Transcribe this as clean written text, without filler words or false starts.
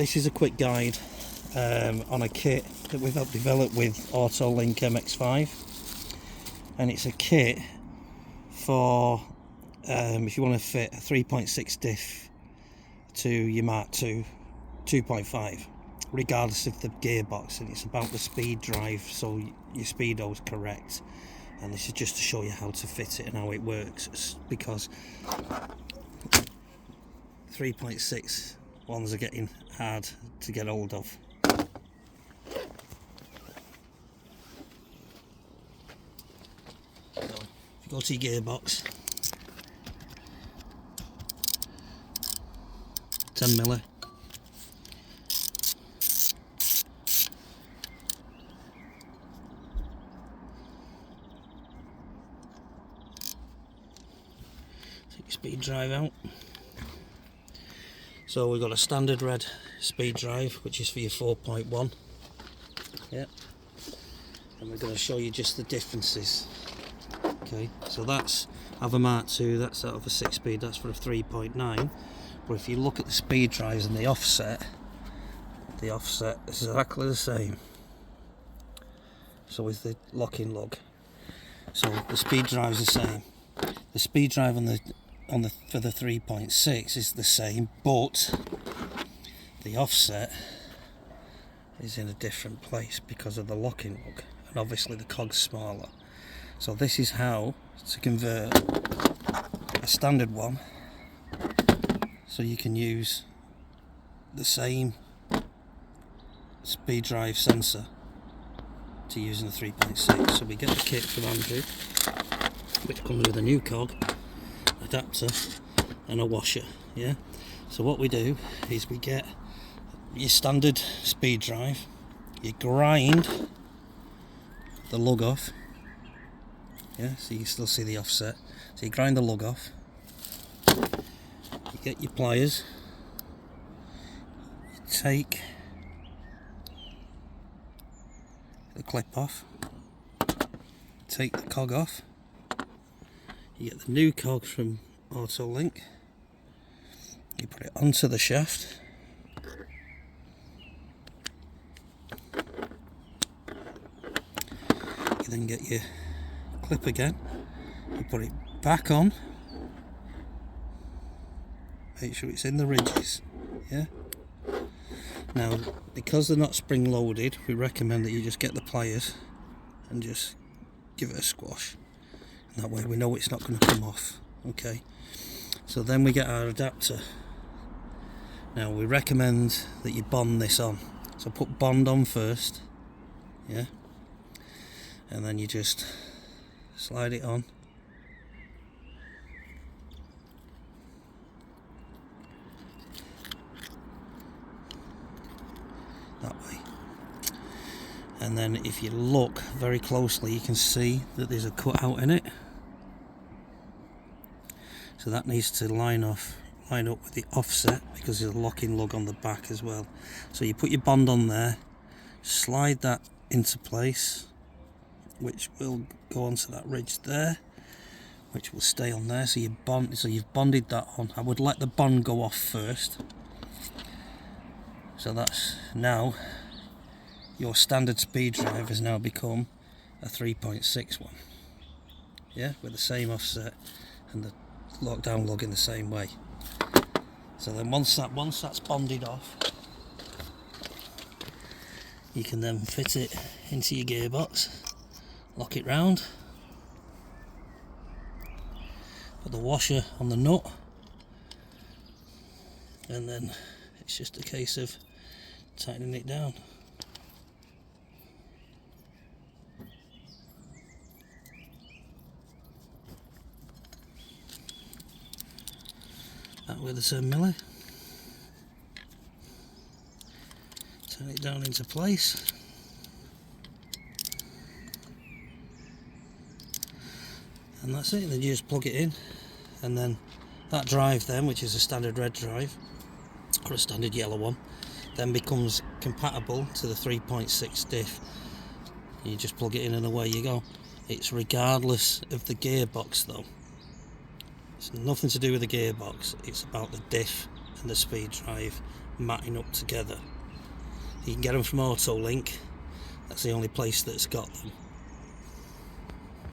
this is a quick guide on a kit that we've helped develop with AutoLink MX5, and it's a kit for if you want to fit a 3.6 diff to your Mark 2.5, regardless of the gearbox, and it's about the speed drive, so your speedo is correct. And this is just to show you how to fit it and how it works, because 3.6 ones are getting hard to get hold of. So if you go to your gearbox, 10mm, take your speed drive out. So we've got a standard red speed drive, which is for your 4.1. Yeah, and we're going to show you just the differences. Okay, so that's of a Mark 2, that's out of a 6-speed, that's for a 3.9. But if you look at the speed drives and the offset is exactly the same. So is the locking lug. So the speed drive is the same. The speed drive for the 3.6 is the same, but the offset is in a different place because of the locking lug, and obviously the cog's smaller. So this is how to convert a standard one so you can use the same speed drive sensor to using the 3.6. So we get the kit from Andrew, which comes with a new cog, adapter and a washer. Yeah, so what we do is we get your standard speed drive, you grind the lug off. Yeah, so you still see the offset. So you grind the lug off, you get your pliers, you take the clip off, take the cog off, you get the new cog from AutoLink, you put it onto the shaft, you then get your clip again, you put it back on, make sure it's in the ridges. Yeah. Now, because they're not spring loaded, we recommend that you just get the pliers and just give it a squash. And that way we know it's not going to come off. Okay. So then we get our adapter. Now we recommend that you bond this on. So put bond on first. Yeah. And then you just slide it on. That way. And then if you look very closely, you can see that there's a cutout in it. So that needs to line up with the offset, because there's a locking lug on the back as well. So you put your bond on there, slide that into place, which will go onto that ridge there, which will stay on there. So you've bonded that on. I would let the bond go off first. So that's now your standard speed drive has now become a 3.6 one. Yeah, with the same offset and the lockdown lug in the same way. So then once that's bonded off, you can then fit it into your gearbox, lock it round, put the washer on the nut, and then it's just a case of tightening it down. That with the 10mm. Turn it down into place. And that's it, then you just plug it in, and then that drive then, which is a standard red drive, or a standard yellow one, then becomes compatible to the 3.6 diff. You just plug it in and away you go. It's regardless of the gearbox though. It's nothing to do with the gearbox, it's about the diff and the speed drive matting up together. You can get them from AutoLink, that's the only place that's got them.